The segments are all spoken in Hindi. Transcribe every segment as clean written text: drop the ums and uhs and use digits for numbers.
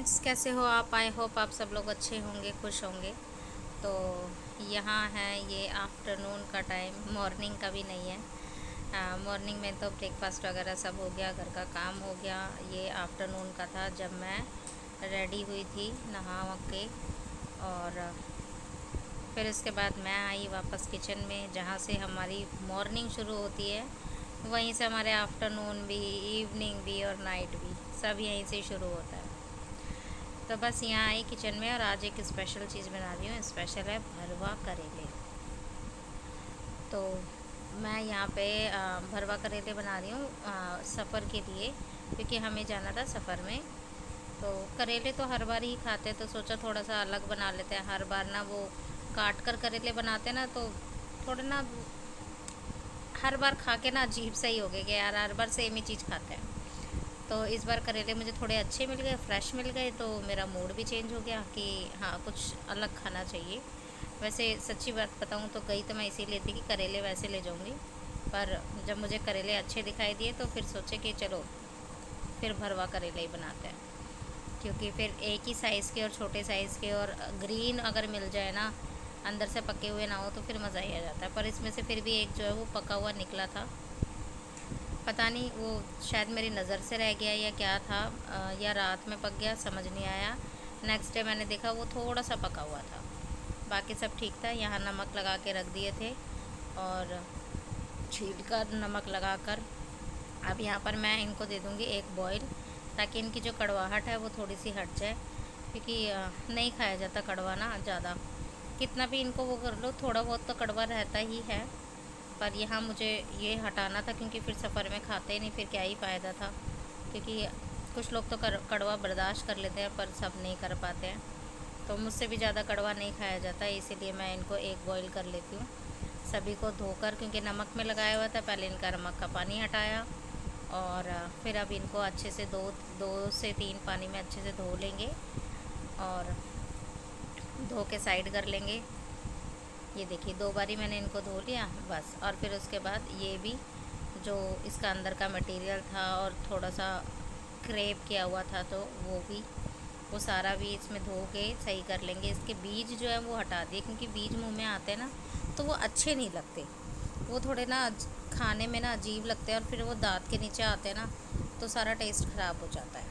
फ्रेंड्स, कैसे हो आप? आई होप आप सब लोग अच्छे होंगे, खुश होंगे। तो यहाँ है ये आफ्टरनून का टाइम, मॉर्निंग का भी नहीं है। मॉर्निंग में तो ब्रेकफास्ट वगैरह सब हो गया, घर का काम हो गया। ये आफ्टरनून का था जब मैं रेडी हुई थी नहा के। और फिर उसके बाद मैं आई वापस किचन में, जहाँ से हमारी मॉर्निंग शुरू होती है वहीं से हमारे आफ्टरनून भी, इवनिंग भी और नाइट भी सब यहीं से शुरू होता है। तो बस यहाँ आई किचन में और आज एक स्पेशल चीज़ बना रही हूँ। स्पेशल है भरवा करेले। तो मैं यहाँ पे भरवा करेले बना रही हूँ सफ़र के लिए, क्योंकि हमें जाना था सफ़र में। तो करेले तो हर बार ही खाते, तो सोचा थोड़ा सा अलग बना लेते हैं। हर बार ना वो काट कर करेले बनाते ना, तो थोड़े ना हर बार खा के ना अजीब सा ही हो गया कि यार हर बार सेम ही चीज़ खाते हैं। तो इस बार करेले मुझे थोड़े अच्छे मिल गए, फ्रेश मिल गए, तो मेरा मूड भी चेंज हो गया कि हाँ कुछ अलग खाना चाहिए। वैसे सच्ची बात बताऊँ तो गई तो मैं इसीलिए थी कि करेले वैसे ले जाऊँगी, पर जब मुझे करेले अच्छे दिखाई दिए तो फिर सोचे कि चलो फिर भरवा करेले ही बनाते हैं। क्योंकि फिर एक ही साइज़ के और छोटे साइज़ के और ग्रीन अगर मिल जाए ना, अंदर से पके हुए ना हो, तो फिर मज़ा ही आ जाता है। पर इसमें से फिर भी एक जो है वो पका हुआ निकला था। पता नहीं वो शायद मेरी नज़र से रह गया या क्या था, या रात में पक गया, समझ नहीं आया। नेक्स्ट डे मैंने देखा वो थोड़ा सा पका हुआ था, बाकी सब ठीक था। यहाँ नमक लगा के रख दिए थे और छील कर नमक लगा कर अब यहाँ पर मैं इनको दे दूँगी एक बॉईल, ताकि इनकी जो कड़वाहट है वो थोड़ी सी हट जाए। क्योंकि नहीं खाया जाता कड़वा ना ज़्यादा, कितना भी इनको वो कर लो थोड़ा बहुत तो कड़वा रहता ही है। पर यहाँ मुझे ये हटाना था, क्योंकि फिर सफ़र में खाते ही नहीं, फिर क्या ही फ़ायदा था। क्योंकि कुछ लोग तो कड़वा बर्दाश्त कर लेते हैं, पर सब नहीं कर पाते हैं। तो मुझसे भी ज़्यादा कड़वा नहीं खाया जाता है, इसीलिए मैं इनको एक बॉईल कर लेती हूँ। सभी को धोकर, क्योंकि नमक में लगाया हुआ था, पहले इनका नमक का पानी हटाया और फिर अब इनको अच्छे से दो से तीन पानी में अच्छे से धो लेंगे और धो के साइड कर लेंगे। ये देखिए 2 बारी मैंने इनको धो लिया बस। और फिर उसके बाद ये भी जो इसका अंदर का मटेरियल था और थोड़ा सा क्रैप किया हुआ था, तो वो सारा भी इसमें धो के सही कर लेंगे। इसके बीज जो है वो हटा दिए, क्योंकि बीज मुंह में आते हैं ना तो वो अच्छे नहीं लगते, वो थोड़े ना खाने में ना अजीब लगते हैं और फिर वो दांत के नीचे आते हैं ना, तो सारा टेस्ट ख़राब हो जाता है।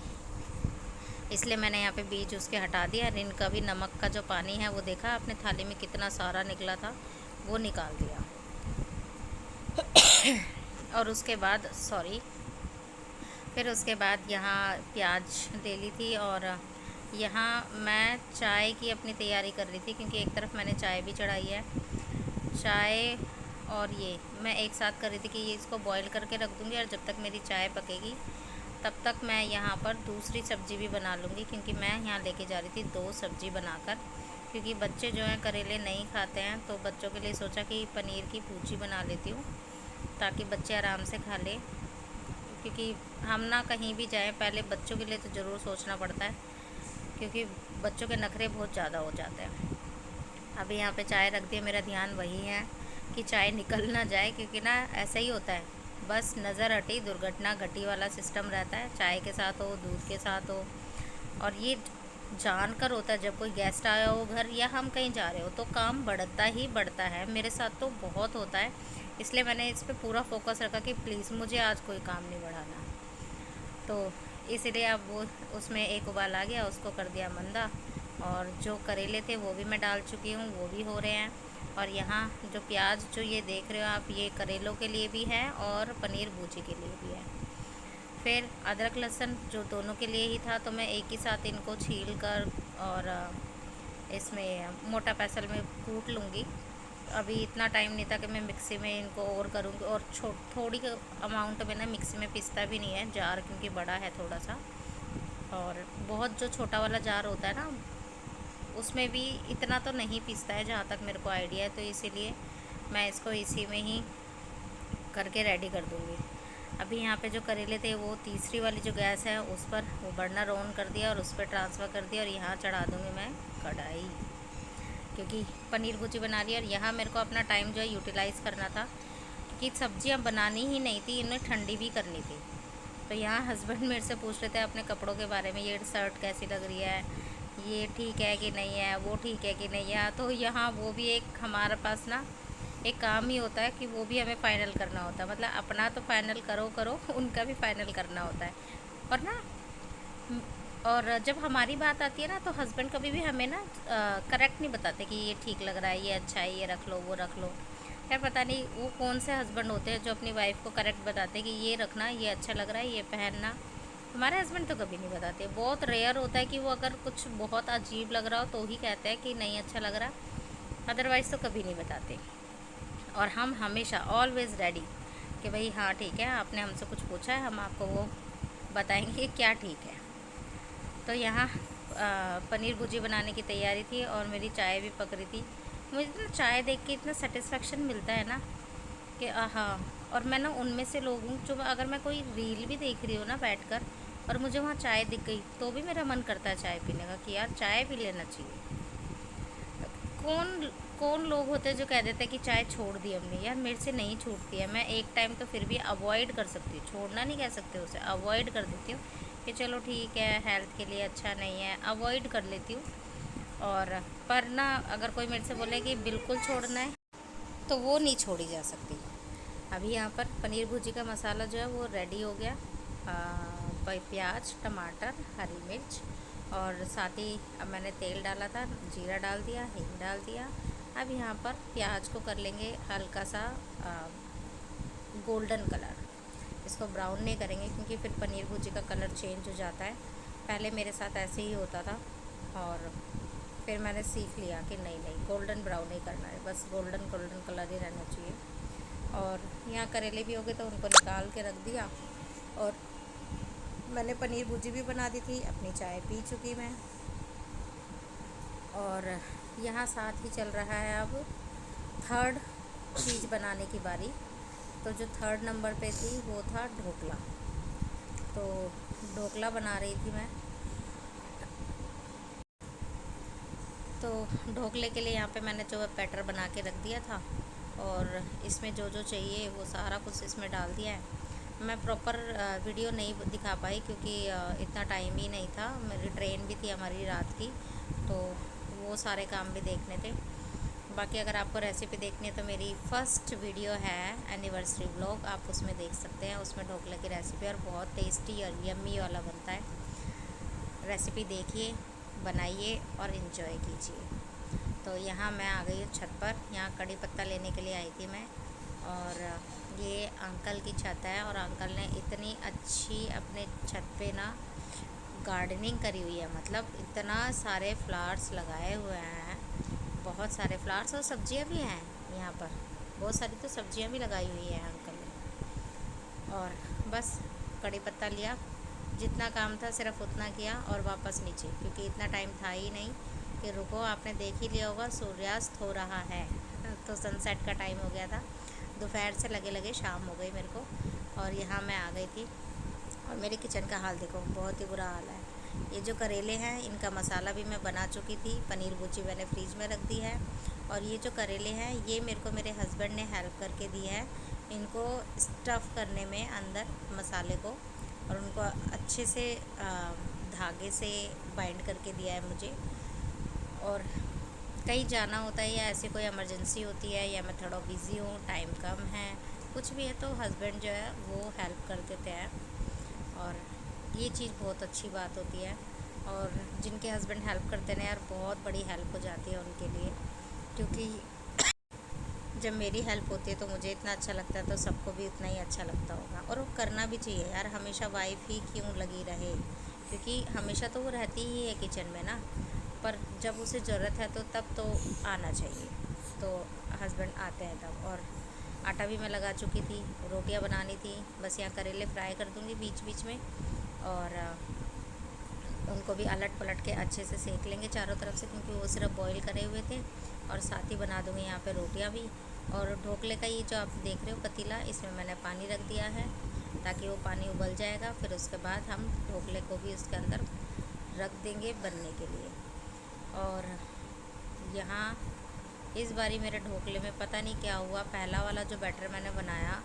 इसलिए मैंने यहाँ पे बीज उसके हटा दिया। और इनका भी नमक का जो पानी है वो देखा आपने थाली में कितना सारा निकला था, वो निकाल दिया। और उसके बाद फिर उसके बाद यहाँ प्याज ले ली थी और यहाँ मैं चाय की अपनी तैयारी कर रही थी, क्योंकि एक तरफ मैंने चाय भी चढ़ाई है। चाय और ये मैं एक साथ कर रही थी कि ये इसको बॉईल करके रख दूँगी, और जब तक मेरी चाय पकेगी तब तक मैं यहाँ पर दूसरी सब्ज़ी भी बना लूँगी। क्योंकि मैं यहाँ लेके जा रही थी 2 सब्ज़ी बनाकर, क्योंकि बच्चे जो हैं करेले नहीं खाते हैं, तो बच्चों के लिए सोचा कि पनीर की भुर्जी बना लेती हूँ, ताकि बच्चे आराम से खा लें। क्योंकि हम ना कहीं भी जाएं, पहले बच्चों के लिए तो ज़रूर सोचना पड़ता है, क्योंकि बच्चों के नखरे बहुत ज़्यादा हो जाते हैं। अभी यहाँ पे चाय रख दी, मेरा ध्यान वही है कि चाय निकल ना जाए, क्योंकि ना ऐसा ही होता है, बस नज़र हटी दुर्घटना घटी वाला सिस्टम रहता है। चाय के साथ हो, दूध के साथ हो, और ये जानकर होता है जब कोई गेस्ट आया हो घर या हम कहीं जा रहे हो, तो काम बढ़ता ही बढ़ता है। मेरे साथ तो बहुत होता है, इसलिए मैंने इस पर पूरा फोकस रखा कि प्लीज़ मुझे आज कोई काम नहीं बढ़ाना। तो इसीलिए अब वो उसमें एक उबाल आ गया, उसको कर दिया मंदा, और जो करेले थे वो भी मैं डाल चुकी हूँ, वो भी हो रहे हैं। और यहाँ जो प्याज जो ये देख रहे हो आप, ये करेलों के लिए भी है और पनीर भुर्जी के लिए भी है। फिर अदरक लहसुन जो दोनों के लिए ही था, तो मैं एक ही साथ इनको छील कर और इसमें मोटा पैसल में कूट लूँगी। अभी इतना टाइम नहीं था कि मैं मिक्सी में इनको और करूँगी, और थोड़ी अमाउंट में ना मिक्सी में पिसता भी नहीं है जार, क्योंकि बड़ा है थोड़ा सा। और बहुत जो छोटा वाला जार होता है ना, उसमें भी इतना तो नहीं पीसता है जहाँ तक मेरे को आइडिया है, तो इसीलिए मैं इसको इसी में ही करके रेडी कर दूँगी। अभी यहाँ पे जो करेले थे वो तीसरी वाली जो गैस है उस पर वो बर्नर ऑन कर दिया और उस पर ट्रांसफ़र कर दिया, और यहाँ चढ़ा दूँगी मैं कढ़ाई, क्योंकि पनीर भुर्जी बना रही है। और यहाँ मेरे को अपना टाइम जो है यूटिलाइज़ करना था, क्योंकि सब्जियाँ बनानी ही नहीं थी, इन्हें ठंडी भी करनी थी। तो यहाँ हस्बैंड मेरे से पूछ रहे थे अपने कपड़ों के बारे में, ये शर्ट कैसी लग रही है, ये ठीक है कि नहीं है, वो ठीक है कि नहीं है। तो यहाँ वो भी एक हमारे पास ना एक काम ही होता है कि वो भी हमें फ़ाइनल करना होता है। मतलब अपना तो फ़ाइनल करो करो, उनका भी फ़ाइनल करना होता है। और ना और जब हमारी बात आती है ना, तो हस्बैंड कभी भी हमें ना करेक्ट नहीं बताते कि ये ठीक लग रहा है, ये अच्छा है, ये रख लो, वो रख लो। यार पता नहीं वो कौन से हस्बैंड होते हैं जो अपनी वाइफ को करेक्ट बताते हैं कि ये रखना, ये अच्छा लग रहा है, ये पहनना। हमारे हस्बैंड तो कभी नहीं बताते। बहुत रेयर होता है कि वो अगर कुछ बहुत अजीब लग रहा हो तो ही कहते हैं कि नहीं अच्छा लग रहा, अदरवाइज़ तो कभी नहीं बताते। और हम हमेशा ऑलवेज़ रेडी कि भाई हाँ ठीक है, आपने हमसे कुछ पूछा है, हम आपको वो बताएंगे क्या ठीक है। तो यहाँ पनीर भुर्जी बनाने की तैयारी थी और मेरी चाय भी पक रही थी। मुझे ना चाय देख के इतना सेटिस्फेक्शन मिलता है ना कि हाँ। और मैं ना उनमें से लोग हूँ जो अगर मैं कोई रील भी देख रही हूँ ना बैठकर, और मुझे वहाँ चाय दिख गई तो भी मेरा मन करता है चाय पीने का, कि यार चाय पी लेना चाहिए। कौन कौन लोग होते हैं जो कह देते हैं कि चाय छोड़ दी हमने। यार मेरे से नहीं छूटती है। मैं एक टाइम तो फिर भी अवॉइड कर सकती हूँ, छोड़ना नहीं कह सकते, उसे अवॉइड कर देती हूँ कि चलो ठीक है, हेल्थ के लिए अच्छा नहीं है, अवॉइड कर लेती हूँ। और पर ना अगर कोई मेरे से बोले कि बिल्कुल छोड़ना है तो वो नहीं छोड़ी जा सकती। अभी यहाँ पर पनीर भुर्जी का मसाला जो है वो रेडी हो गया। प्याज, टमाटर, हरी मिर्च और साथ ही अब मैंने तेल डाला था, जीरा डाल दिया, हींग डाल दिया। अब यहाँ पर प्याज को कर लेंगे हल्का सा गोल्डन कलर। इसको ब्राउन नहीं करेंगे क्योंकि फिर पनीर भुर्जी का कलर चेंज हो जाता है। पहले मेरे साथ ऐसे ही होता था और फिर मैंने सीख लिया कि नहीं नहीं, गोल्डन ब्राउन ही करना है, बस गोल्डन गोल्डन कलर ही रहना चाहिए। और यहाँ करेले भी हो गए तो उनको निकाल के रख दिया। और मैंने पनीर भुर्जी भी बना दी थी, अपनी चाय पी चुकी मैं। और यहाँ साथ ही चल रहा है अब थर्ड चीज़ बनाने की बारी। तो जो थर्ड नंबर पे थी वो था ढोकला। तो ढोकला बना रही थी मैं। तो ढोकले के लिए यहाँ पे मैंने जो बैटर बना के रख दिया था और इसमें जो जो चाहिए वो सारा कुछ इसमें डाल दिया है। मैं प्रॉपर वीडियो नहीं दिखा पाई क्योंकि इतना टाइम ही नहीं था। मेरी ट्रेन भी थी हमारी रात की, तो वो सारे काम भी देखने थे। बाकी अगर आपको रेसिपी देखनी है तो मेरी फ़र्स्ट वीडियो है एनिवर्सरी व्लॉग, आप उसमें देख सकते हैं। उसमें ढोकले की रेसिपी और बहुत टेस्टी और यम्मी वाला बनता है। रेसिपी देखिए, बनाइए और इन्जॉय कीजिए। तो यहाँ मैं आ गई हूँ छत पर। यहाँ कड़ी पत्ता लेने के लिए आई थी मैं। और ये अंकल की छत है और अंकल ने इतनी अच्छी अपने छत पे ना गार्डनिंग करी हुई है। मतलब इतना सारे फ्लावर्स लगाए हुए हैं, बहुत सारे फ्लावर्स और सब्जियां भी हैं यहाँ पर। बहुत सारी तो सब्जियां भी लगाई हुई है अंकल ने। और बस कड़ी पत्ता लिया, जितना काम था सिर्फ उतना किया और वापस नीचे, क्योंकि इतना टाइम था ही नहीं कि रुको। आपने देख ही लिया होगा सूर्यास्त हो रहा है, तो सनसेट का टाइम हो गया था। दोपहर से लगे लगे शाम हो गई मेरे को। और यहाँ मैं आ गई थी और मेरे किचन का हाल देखो, बहुत ही बुरा हाल है। ये जो करेले हैं इनका मसाला भी मैं बना चुकी थी, पनीर भुर्जी मैंने फ्रीज में रख दी है। और ये जो करेले हैं ये मेरे को मेरे हस्बैंड ने हेल्प करके दी है इनको स्टफ़ करने में अंदर मसाले को, और उनको अच्छे से धागे से बाइंड करके दिया है मुझे। और कहीं जाना होता है या ऐसी कोई इमरजेंसी होती है या मैं थोड़ा बिज़ी हूँ, टाइम कम है, कुछ भी है, तो हस्बैंड जो है वो हेल्प कर देते हैं। और ये चीज़ बहुत अच्छी बात होती है। और जिनके हस्बैंड हेल्प करते हैं यार, बहुत बड़ी हेल्प हो जाती है उनके लिए। क्योंकि जब मेरी हेल्प होती है तो मुझे इतना अच्छा लगता है, तो सबको भी उतना ही अच्छा लगता होगा। और वो करना भी चाहिए यार, हमेशा वाइफ ही क्यों लगी रहे, क्योंकि हमेशा तो वो रहती ही है किचन में ना, पर जब उसे ज़रूरत है तो तब तो आना चाहिए। तो हस्बैंड आते हैं तब। और आटा भी मैं लगा चुकी थी, रोटियां बनानी थी, बस यहाँ करेले फ्राई कर दूँगी बीच बीच में। और उनको भी अलट पलट के अच्छे से सेक लेंगे चारों तरफ से, क्योंकि वो सिर्फ बॉईल करे हुए थे। और साथ ही बना दूँगी यहाँ पे रोटियाँ भी। और ढोकले का ये जो आप देख रहे हो पतीला, इसमें मैंने पानी रख दिया है ताकि वो पानी उबल जाएगा। फिर उसके बाद हम ढोकले को भी उसके अंदर रख देंगे बनने के लिए। और यहाँ इस बारी मेरे ढोकले में पता नहीं क्या हुआ, पहला वाला जो बैटर मैंने बनाया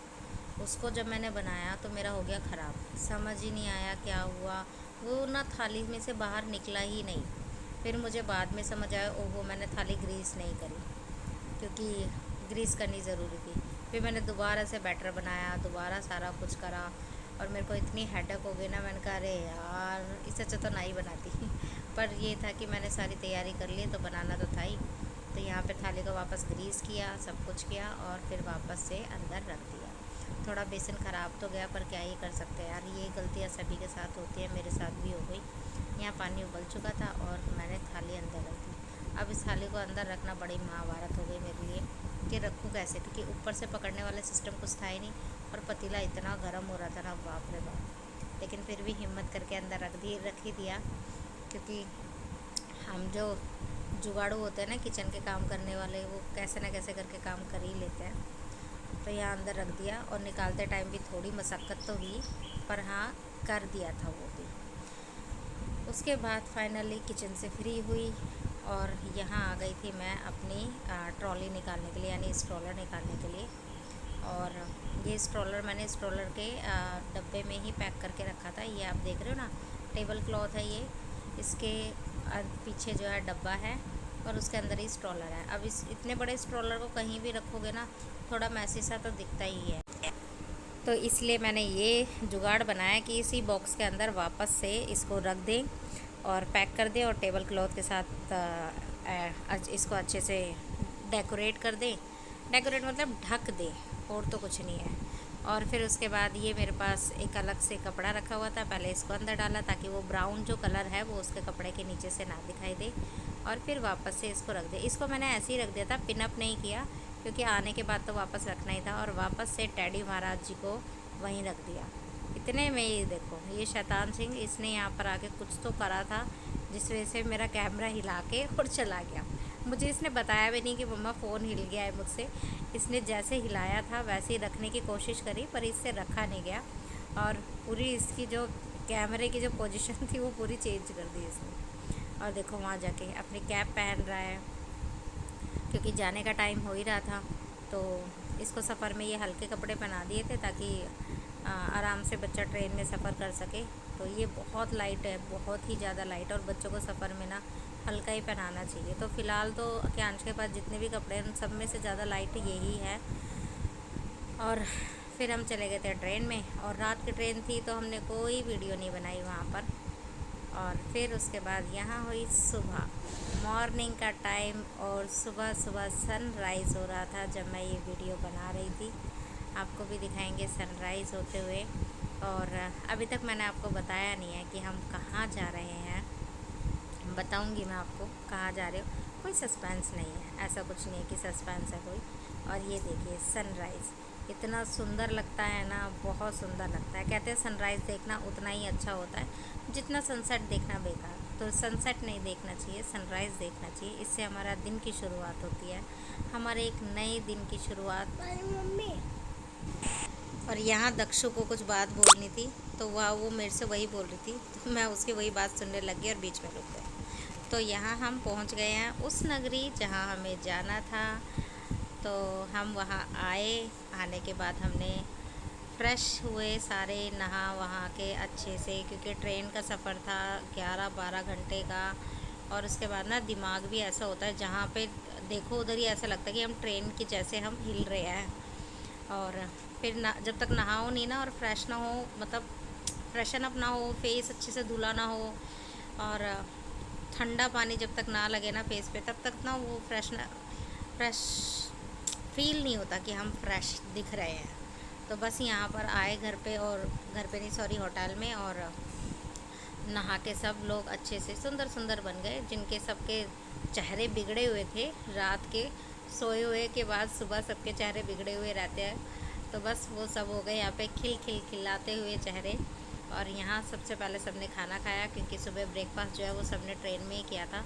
उसको जब मैंने बनाया तो मेरा हो गया ख़राब, समझ ही नहीं आया क्या हुआ, वो ना थाली में से बाहर निकला ही नहीं। फिर मुझे बाद में समझ आया, ओहो मैंने थाली ग्रीस नहीं करी, क्योंकि ग्रीस करनी ज़रूरी थी। फिर मैंने दोबारा से बैटर बनाया, दोबारा सारा कुछ करा, और मेरे को इतनी हेडेक हो गई ना, मैंने कहा अरे यार इससे अच्छा तो ना ही बनाती पर ये था कि मैंने सारी तैयारी कर ली तो बनाना तो था ही। तो यहाँ पे थाली को वापस ग्रीस किया, सब कुछ किया, और फिर वापस से अंदर रख दिया। थोड़ा बेसन ख़राब तो गया, पर क्या ही कर सकते हैं यार, ये गलतियाँ सभी के साथ होती है, मेरे साथ भी हो गई। यहाँ पानी उबल चुका था और मैंने थाली अंदर रख दी। अब इस थाली को अंदर रखना बड़ी महाभारत हो गई मेरे लिए कि रखूँ कैसे, क्योंकि ऊपर से पकड़ने वाला सिस्टम कुछ था ही नहीं, और पतीला इतना गर्म हो रहा था ना, बाप रे बाप। लेकिन फिर भी हिम्मत करके अंदर रख ही दिया, क्योंकि हम जो जुगाड़ू होते हैं ना किचन के काम करने वाले, वो कैसे ना कैसे करके काम कर ही लेते हैं। तो यहाँ अंदर रख दिया, और निकालते टाइम भी थोड़ी मशक्क़त तो हुई, पर हाँ कर दिया था वो भी। उसके बाद फाइनली किचन से फ्री हुई, और यहाँ आ गई थी मैं अपनी ट्रॉली निकालने के लिए, यानी स्ट्रॉलर निकालने के लिए। और ये स्ट्रॉलर मैंने स्ट्रॉलर के डब्बे में ही पैक करके रखा था। ये आप देख रहे हो ना, टेबल क्लॉथ है ये, इसके पीछे जो है डब्बा है, और उसके अंदर ही स्ट्रॉलर है। अब इस इतने बड़े स्ट्रॉलर को कहीं भी रखोगे ना, थोड़ा मैसी सा तो दिखता ही है। तो इसलिए मैंने ये जुगाड़ बनाया कि इसी बॉक्स के अंदर वापस से इसको रख दें और पैक कर दें, और टेबल क्लॉथ के साथ इसको अच्छे से डेकोरेट कर दें। डेकोरेट मतलब ढक दें, और तो कुछ नहीं है। और फिर उसके बाद ये मेरे पास एक अलग से कपड़ा रखा हुआ था, पहले इसको अंदर डाला ताकि वो ब्राउन जो कलर है वो उसके कपड़े के नीचे से ना दिखाई दे, और फिर वापस से इसको रख दे। इसको मैंने ऐसे ही रख दिया था, पिनअप नहीं किया, क्योंकि आने के बाद तो वापस रखना ही था, और वापस से टेडी महाराज जी को वहीं रख दिया। इतने में ये देखो, ये शैतान सिंह इसने यहाँ पर आके कुछ तो करा था, जिस वजह से मेरा कैमरा हिला के और चला गया। मुझे इसने बताया भी नहीं कि मम्मा फ़ोन हिल गया है मुझसे। इसने जैसे हिलाया था वैसे ही रखने की कोशिश करी, पर इससे रखा नहीं गया, और पूरी इसकी जो कैमरे की जो पोजीशन थी वो पूरी चेंज कर दी इसने। और देखो वहाँ जाके अपनी कैप पहन रहा है, क्योंकि जाने का टाइम हो ही रहा था। तो इसको सफ़र में ये हल्के कपड़े पहना दिए थे ताकि आराम से बच्चा ट्रेन में सफ़र कर सके। तो ये बहुत लाइट है, बहुत ही ज़्यादा लाइट, और बच्चों को सफ़र में ना हल्का ही पहनाना चाहिए। तो फ़िलहाल तो अक्यांश के पास जितने भी कपड़े हैं उन सब में से ज़्यादा लाइट यही है। और फिर हम चले गए थे ट्रेन में, और रात की ट्रेन थी तो हमने कोई वीडियो नहीं बनाई वहाँ पर। और फिर उसके बाद यहाँ हुई सुबह, मॉर्निंग का टाइम, और सुबह सुबह सनराइज़ हो रहा था जब मैं ये वीडियो बना रही थी। आपको भी दिखाएंगे सनराइज़ होते हुए। और अभी तक मैंने आपको बताया नहीं है कि हम कहाँ जा रहे हैं। बताऊंगी मैं आपको कहाँ जा रहे हो, कोई सस्पेंस नहीं है, ऐसा कुछ नहीं है कि सस्पेंस है कोई। और ये देखिए सनराइज़ इतना सुंदर लगता है ना, बहुत सुंदर लगता है। कहते हैं सनराइज़ देखना उतना ही अच्छा होता है जितना सनसेट देखना बेकार। तो सनसेट नहीं देखना चाहिए, सनराइज़ देखना चाहिए, इससे हमारा दिन की शुरुआत होती है, हमारे एक नए दिन की शुरुआत। मम्मी और यहाँ दक्षु को कुछ बात बोलनी थी, तो वो मेरे से वही बोल रही थी, तो मैं उसकी वही बात सुनने लग गई और बीच में रुक गई। तो यहाँ हम पहुँच गए हैं उस नगरी जहाँ हमें जाना था। तो हम वहाँ आए, आने के बाद हमने फ्रेश हुए सारे, नहा वहाँ के अच्छे से, क्योंकि ट्रेन का सफ़र था 11-12 घंटे का। और उसके बाद ना दिमाग भी ऐसा होता है, जहाँ पे देखो उधर ही ऐसा लगता है कि हम ट्रेन की जैसे हम हिल रहे हैं। और फिर ना जब तक नहाओ नहीं ना और फ्रेश ना हो, मतलब फ्रेशन अप ना हो, फेस अच्छे से धुला ना हो, और ठंडा पानी जब तक ना लगे ना फेस पे, तब तक ना वो फ्रेश फील नहीं होता कि हम फ्रेश दिख रहे हैं। तो बस यहाँ पर आए घर पे, और घर पे नहीं सॉरी होटल में, और नहा के सब लोग अच्छे से सुंदर सुंदर बन गए, जिनके सबके चेहरे बिगड़े हुए थे रात के सोए हुए के बाद, सुबह सबके चेहरे बिगड़े हुए रहते हैं। तो बस वो सब हो गए यहाँ पे खिलाते हुए चेहरे। और यहाँ सबसे पहले सबने खाना खाया, क्योंकि सुबह ब्रेकफास्ट जो है वो सबने ट्रेन में ही किया था।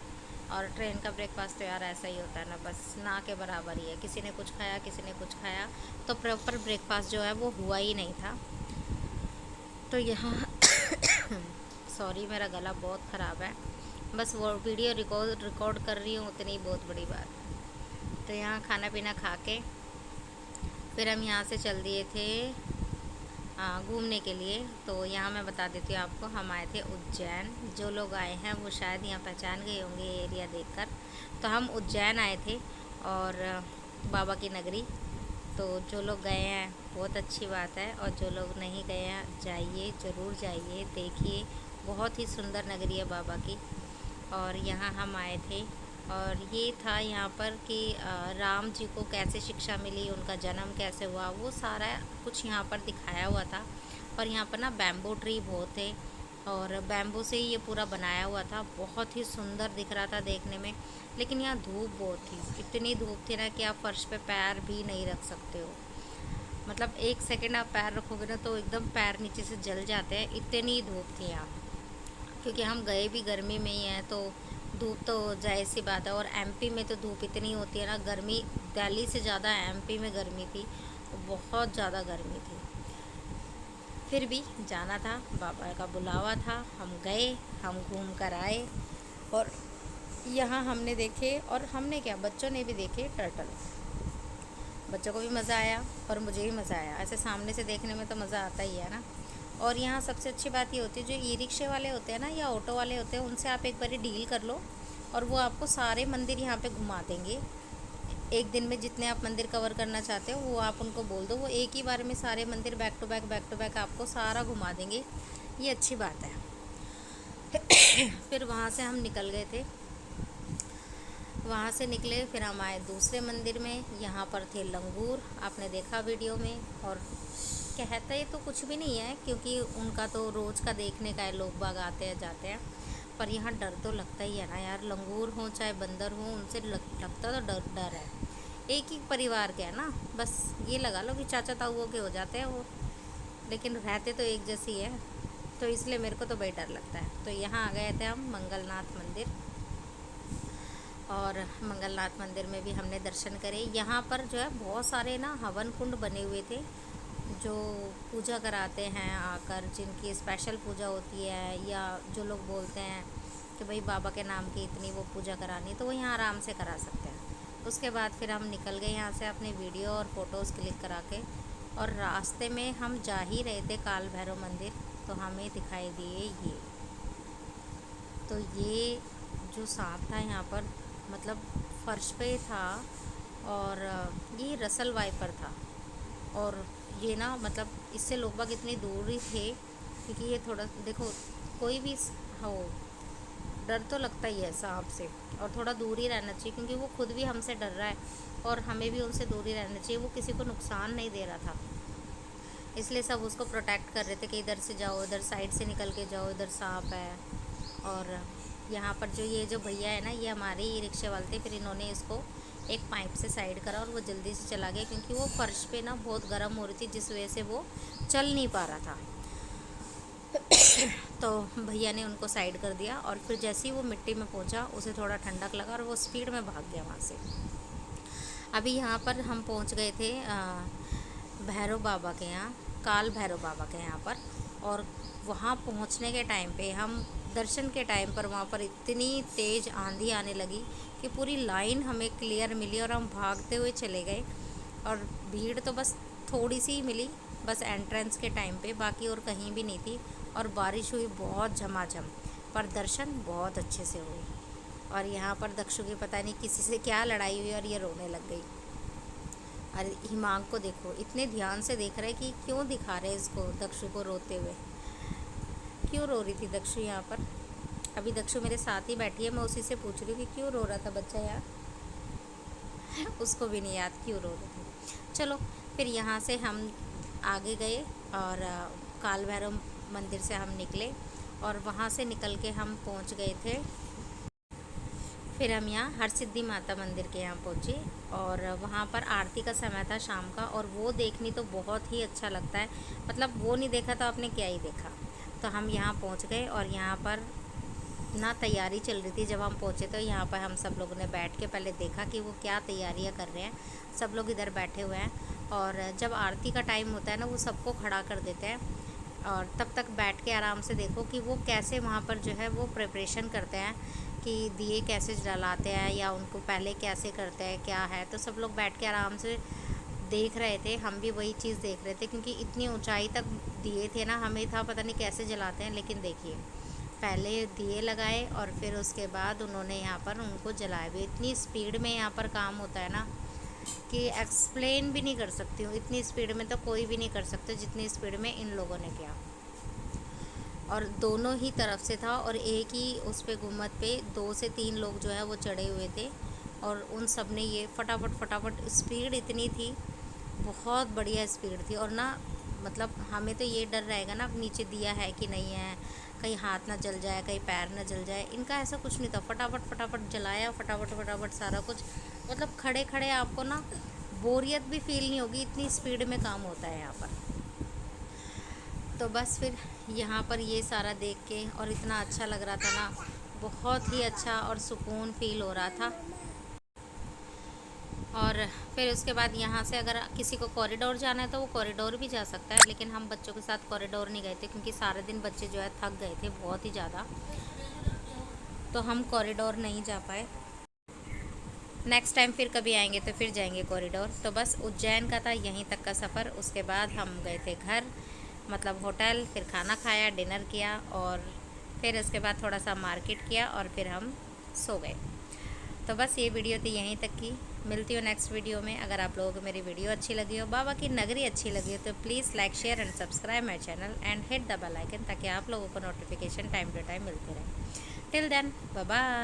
और ट्रेन का ब्रेकफास्ट तो यार ऐसा ही होता है ना, बस ना के बराबर ही है, किसी ने कुछ खाया किसी ने कुछ खाया, तो प्रॉपर ब्रेकफास्ट जो है वो हुआ ही नहीं था। तो यहाँ सॉरी मेरा गला बहुत ख़राब है, बस वो वीडियो रिकॉर्ड कर रही हूँ उतनी बहुत बड़ी बात है। तो यहाँ खाना पीना खा के फिर हम यहाँ से चल दिए थे घूमने के लिए। तो यहाँ मैं बता देती हूँ आपको, हम आए थे उज्जैन। जो लोग आए हैं वो शायद यहाँ पहचान गए होंगे ये एरिया देखकर। तो हम उज्जैन आए थे और बाबा की नगरी। तो जो लोग गए हैं बहुत अच्छी बात है, और जो लोग नहीं गए हैं जाइए, ज़रूर जाइए, देखिए। बहुत ही सुंदर नगरी है बाबा की। और यहाँ हम आए थे और ये था यहाँ पर कि राम जी को कैसे शिक्षा मिली, उनका जन्म कैसे हुआ, वो सारा कुछ यहाँ पर दिखाया हुआ था। और यहाँ पर ना बैम्बू ट्री बहुत थे और बैम्बू से ही ये पूरा बनाया हुआ था। बहुत ही सुंदर दिख रहा था देखने में। लेकिन यहाँ धूप बहुत थी, इतनी धूप थी ना कि आप फर्श पे पैर भी नहीं रख सकते हो। मतलब 1 सेकंड आप पैर रखोगे ना तो एकदम पैर नीचे से जल जाते हैं, इतनी धूप थी यहाँ। क्योंकि हम गए भी गर्मी में ही हैं तो धूप तो जाहिर सी बात है। और एमपी में तो धूप इतनी होती है ना, गर्मी दिल्ली से ज़्यादा एमपी में गर्मी थी, बहुत ज़्यादा गर्मी थी। फिर भी जाना था, बाबा का बुलावा था, हम गए, हम घूम कर आए। और यहाँ हमने देखे, और हमने क्या, बच्चों ने भी देखे टर्टल। बच्चों को भी मज़ा आया और मुझे भी मज़ा आया। ऐसे सामने से देखने में तो मज़ा आता ही है ना। और यहाँ सबसे अच्छी बात ये होती है, जो ई रिक्शे वाले होते हैं ना या ऑटो वाले होते हैं, उनसे आप एक बार डील कर लो और वो आपको सारे मंदिर यहाँ पे घुमा देंगे। एक दिन में जितने आप मंदिर कवर करना चाहते हो वो आप उनको बोल दो, वो एक ही बार में सारे मंदिर बैक टू बैक आपको सारा घुमा देंगे। ये अच्छी बात है। फिर वहाँ से हम निकल गए थे। वहाँ से निकले फिर हम आए दूसरे मंदिर में। यहाँ पर थे लंगूर, आपने देखा वीडियो में। और कहते तो कुछ भी नहीं है क्योंकि उनका तो रोज़ का देखने का है, लोग बाग आते हैं जाते हैं। पर यहाँ डर तो लगता ही है ना यार, लंगूर हो चाहे बंदर हो, उनसे लगता तो डर है। एक ही परिवार के है ना, बस ये लगा लो कि चाचा ताऊओं के हो जाते हैं वो, लेकिन रहते तो एक जैसी है। तो इसलिए मेरे को तो बड़ी डर लगता है। तो यहाँ आ गए थे हम मंगलनाथ मंदिर, और मंगलनाथ मंदिर में भी हमने दर्शन करे। यहाँ पर जो है बहुत सारे ना हवन कुंड बने हुए थे, जो पूजा कराते हैं आकर, जिनकी स्पेशल पूजा होती है, या जो लोग बोलते हैं कि भाई बाबा के नाम की इतनी वो पूजा करानी, तो वो यहाँ आराम से करा सकते हैं। उसके बाद फिर हम निकल गए यहाँ से अपने वीडियो और फ़ोटोज़ क्लिक करा के। और रास्ते में हम जा ही रहे थे काल भैरव मंदिर, तो हमें दिखाई दिए ये। तो ये जो सांप था यहाँ पर, मतलब फर्श पे था, और ये रसल वाइपर था। और ये ना मतलब इससे लोग बाग इतनी दूर ही थे, क्योंकि ये थोड़ा देखो, कोई भी हो डर तो लगता ही है सांप से, और थोड़ा दूर ही रहना चाहिए, क्योंकि वो खुद भी हमसे डर रहा है और हमें भी उनसे दूर ही रहना चाहिए। वो किसी को नुकसान नहीं दे रहा था, इसलिए सब उसको प्रोटेक्ट कर रहे थे कि इधर से जाओ, इधर साइड से निकल के जाओ, इधर सांप है। और यहाँ पर जो ये जो भैया है ना, ये हमारे ही रिक्शे वाले थे। फिर इन्होंने इसको एक पाइप से साइड करा और वो जल्दी से चला गया, क्योंकि वो फर्श पे ना बहुत गर्म हो रही थी, जिस वजह से वो चल नहीं पा रहा था। तो भैया ने उनको साइड कर दिया, और फिर जैसे ही वो मिट्टी में पहुंचा, उसे थोड़ा ठंडक लगा और वो स्पीड में भाग गया वहाँ से। अभी यहाँ पर हम पहुँच गए थे भैरव बाबा के यहाँ, काल भैरव बाबा के यहाँ पर। और वहाँ पहुँचने के टाइम पे, हम दर्शन के टाइम पर, वहाँ पर इतनी तेज़ आंधी आने लगी कि पूरी लाइन हमें क्लियर मिली और हम भागते हुए चले गए। और भीड़ तो बस थोड़ी सी ही मिली, बस एंट्रेंस के टाइम पे, बाकी और कहीं भी नहीं थी। और बारिश हुई बहुत झमाझम, पर दर्शन बहुत अच्छे से हुए। और यहाँ पर दक्षु की पता नहीं किसी से क्या लड़ाई हुई और ये रोने लग गई। अरे हिमांग को देखो, इतने ध्यान से देख रहे कि क्यों दिखा रहे इसको, दक्षु को रोते हुए। क्यों रो रही थी दक्षु यहाँ पर? अभी दक्षु मेरे साथ ही बैठी है, मैं उसी से पूछ रही हूँ कि क्यों रो रहा था बच्चा यार। उसको भी नहीं याद क्यों रो रही थी। चलो फिर यहाँ से हम आगे गए और काल भैरव मंदिर से हम निकले, और वहाँ से निकल के हम पहुँच गए थे। फिर हम यहाँ हरसिद्धि माता मंदिर के यहाँ पहुँचे, और वहाँ पर आरती का समय था शाम का, और वो देखनी तो बहुत ही अच्छा लगता है। मतलब वो नहीं देखा तो आपने क्या ही देखा। तो हम यहाँ पहुँच गए, और यहाँ पर ना तैयारी चल रही थी। जब हम पहुँचे तो यहाँ पर हम सब लोगों ने बैठ के पहले देखा कि वो क्या तैयारियाँ कर रहे हैं। सब लोग इधर बैठे हुए हैं, और जब आरती का टाइम होता है ना, वो सबको खड़ा कर देते हैं, और तब तक बैठ के आराम से देखो कि वो कैसे वहाँ पर जो है वो प्रिपरेशन करते हैं, कि दिए कैसे जलाते हैं, या उनको पहले कैसे करते हैं, क्या है। तो सब लोग बैठ के आराम से देख रहे थे, हम भी वही चीज़ देख रहे थे, क्योंकि इतनी ऊंचाई तक दिए थे ना, हमें था पता नहीं कैसे जलाते हैं। लेकिन देखिए, पहले दिए लगाए और फिर उसके बाद उन्होंने यहाँ पर उनको जलाए भी। इतनी स्पीड में यहाँ पर काम होता है ना कि एक्सप्लेन भी नहीं कर सकती हूँ। इतनी स्पीड में तो कोई भी नहीं कर सकता जितनी स्पीड में इन लोगों ने किया। और दोनों ही तरफ से था, और एक ही उस पे गुम्मत पे 2 से 3 लोग जो है वो चढ़े हुए थे, और उन सब ने ये फटाफट फटाफट, स्पीड इतनी थी, बहुत बढ़िया स्पीड थी। और ना मतलब हमें तो ये डर रहेगा ना, अब नीचे दिया है कि नहीं है, कहीं हाथ ना जल जाए, कहीं पैर ना जल जाए। इनका ऐसा कुछ नहीं था, फटाफट फटाफट जलाया, फटाफट फटाफट सारा कुछ। मतलब खड़े खड़े आपको ना बोरियत भी फील नहीं होगी, इतनी स्पीड में काम होता है यहाँ पर। तो बस फिर यहाँ पर ये सारा देख के और इतना अच्छा लग रहा था ना, बहुत ही अच्छा और सुकून फील हो रहा था। और फिर उसके बाद यहाँ से अगर किसी को कॉरिडोर जाना है तो वो कॉरिडोर भी जा सकता है, लेकिन हम बच्चों के साथ कॉरिडोर नहीं गए थे, क्योंकि सारे दिन बच्चे जो है थक गए थे बहुत ही ज़्यादा, तो हम कॉरिडोर नहीं जा पाए। नेक्स्ट टाइम फिर कभी आएंगे तो फिर जाएंगे कॉरिडोर। तो बस उज्जैन का था यहीं तक का सफ़र। उसके बाद हम गए थे घर, मतलब होटल, फिर खाना खाया, डिनर किया, और फिर उसके बाद थोड़ा सा मार्केट किया, और फिर हम सो गए। तो बस ये वीडियो थी यहीं तक की। मिलती हूँ नेक्स्ट वीडियो में। अगर आप लोगों को मेरी वीडियो अच्छी लगी हो, बाबा की नगरी अच्छी लगी हो, तो please like, share and subscribe my channel and hit the bell icon, ताकि आप लोगों को नोटिफिकेशन टाइम टू टाइम मिलते रहे। Till then, bye bye.